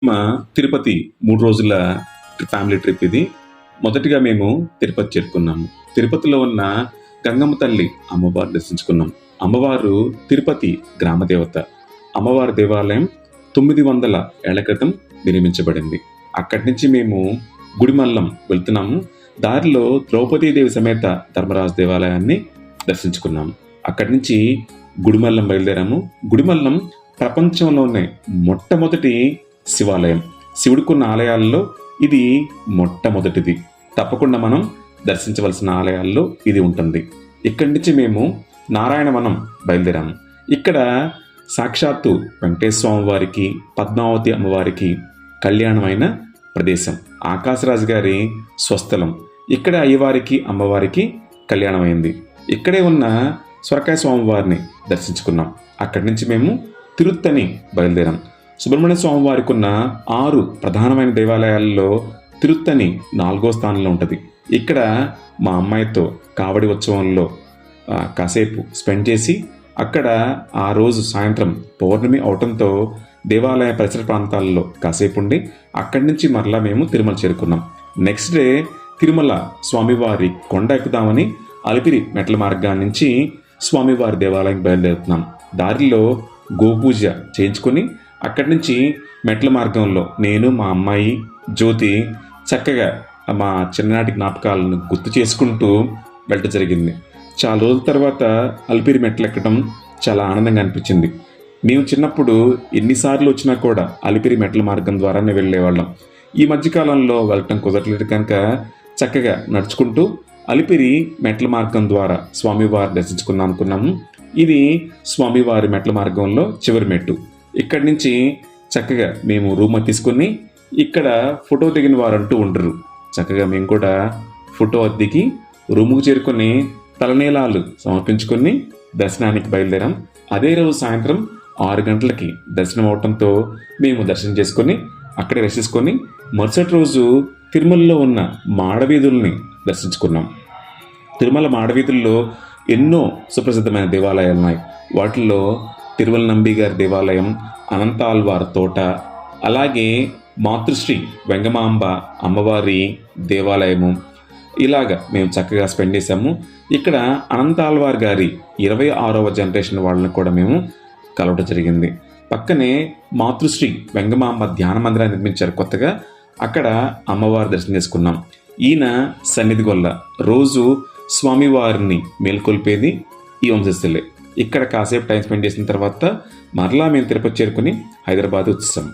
మా తిరుపతి 3 రోజుల family trip ఇది. మొదటిగా మేము తిరుపతి చేరుకున్నాము. తిరుపతిలో ఉన్న గంగమ్మ తల్లి అమ్మవారు దర్శించుకున్నాం. అమ్మవారు తిరుపతి గ్రామ దేవత. అమ్మవారి దేవాలయం 900 ఏళ్ల క్రితం నిర్మించబడింది. అక్కడి నుంచి మేము గుడిమల్లం వెళ్తున్నాము. దారిలో ద్రౌపదీదేవి సమేత ధర్మరాజు దేవాలయాన్ని దర్శించుకున్నాము. అక్కడి నుంచి గుడిమల్లం బయలుదేరాము. గుడిమల్లం ప్రపంచంలోనే మొట్టమొదటి శివాలయం. శివుడికున్న ఆలయాల్లో ఇది మొట్టమొదటిది. తప్పకుండా మనం దర్శించవలసిన ఆలయాల్లో ఇది ఉంటుంది. ఇక్కడి నుంచి మేము నారాయణవనం బయలుదేరాము. ఇక్కడ సాక్షాత్తు వెంకటేశ్వర స్వామి వారికి, పద్మావతి అమ్మవారికి కళ్యాణమైన ప్రదేశం. ఆకాశరాజు గారి స్వస్థలం. ఇక్కడ అయ్యవారికి అమ్మవారికి కళ్యాణమైంది. ఇక్కడే ఉన్న స్వరకాయ స్వామి వారిని దర్శించుకున్నాం. అక్కడి నుంచి మేము తిరుత్తని బయలుదేరాం. సుబ్రహ్మణ్య స్వామి వారికి ఉన్న 6 ప్రధానమైన దేవాలయాల్లో తిరుత్తని 4వ స్థానంలో ఉంటుంది. ఇక్కడ మా అమ్మాయితో కావడి ఉత్సవంలో కాసేపు స్పెండ్ చేసి అక్కడ ఆ రోజు సాయంత్రం పౌర్ణమి అవటంతో దేవాలయ పరిసర ప్రాంతాల్లో కాసేపు ఉండి అక్కడి నుంచి మరలా మేము తిరుమల చేరుకున్నాం. నెక్స్ట్ డే తిరుమల స్వామివారి కొండ ఎక్కుదామని అలిపిరి మెట్ల మార్గాన్ని నుంచి స్వామివారి దేవాలయం బయలుదేరుతున్నాం. దారిలో గోపూజ చేయించుకొని అక్కడి నుంచి మెట్ల మార్గంలో నేను, మా అమ్మాయి జ్యోతి చక్కగా మా చిన్ననాటి జ్ఞాపకాలను గుర్తు చేసుకుంటూ వెళ్ళటం జరిగింది. చాలా రోజుల తర్వాత అలిపిరి మెట్లు ఎక్కడం చాలా ఆనందంగా అనిపించింది. మేము చిన్నప్పుడు ఎన్నిసార్లు వచ్చినా కూడా అలిపిరి మెట్ల మార్గం ద్వారానే వెళ్ళేవాళ్ళం. ఈ మధ్యకాలంలో వెళ్ళటం కుదరలేదు కనుక చక్కగా నడుచుకుంటూ అలిపిరి మెట్ల మార్గం ద్వారా స్వామివారి దర్శించుకుందాం అనుకున్నాము. ఇది స్వామివారి మెట్ల మార్గంలో చివరి మెట్టు. ఇక్కడి నుంచి చక్కగా మేము రూమ్ తీసుకుని ఇక్కడ ఫోటో దిగిన వారంటూ ఉండరు. చక్కగా మేము కూడా ఫోటో దిగి రూముకు చేరుకొని తలనీలాలు సమర్పించుకొని దర్శనానికి బయలుదేరాం. అదే రోజు సాయంత్రం 6 గంటలకి దర్శనం అవటంతో మేము దర్శనం చేసుకొని అక్కడే రెస్ట్ చేసుకొని మరుసటి రోజు తిరుమలలో ఉన్న మాడవీధుల్ని దర్శించుకున్నాం. తిరుమల మాడవీధుల్లో ఎన్నో సుప్రసిద్ధమైన దేవాలయాలు ఉన్నాయి. వాటిల్లో తిరుమల నంబి గారి దేవాలయం, అనంతాల్వార్ తోట, అలాగే మాతృశ్రీ వెంగమాంబ అమ్మవారి దేవాలయము, ఇలాగా మేము చక్కగా స్పెండ్ చేసాము. ఇక్కడ అనంతాల్వార్ గారి 26వ జనరేషన్ వాళ్ళని కూడా మేము కలవడం జరిగింది. పక్కనే మాతృశ్రీ వెంగమాంబ ధ్యాన మందిరాన్ని నిర్మించారు కొత్తగా. అక్కడ అమ్మవారి దర్శనం చేసుకున్నాం. ఈయన సన్నిధి గొల్ల రోజు స్వామివారిని మేల్కొల్పేది ఈ వంశస్థులే. ఇక్కడ కాసేపు టైం స్పెండ్ చేసిన తర్వాత మరలా మేము తిరుపతి చేరుకుని హైదరాబాద్ వచ్చేసాం.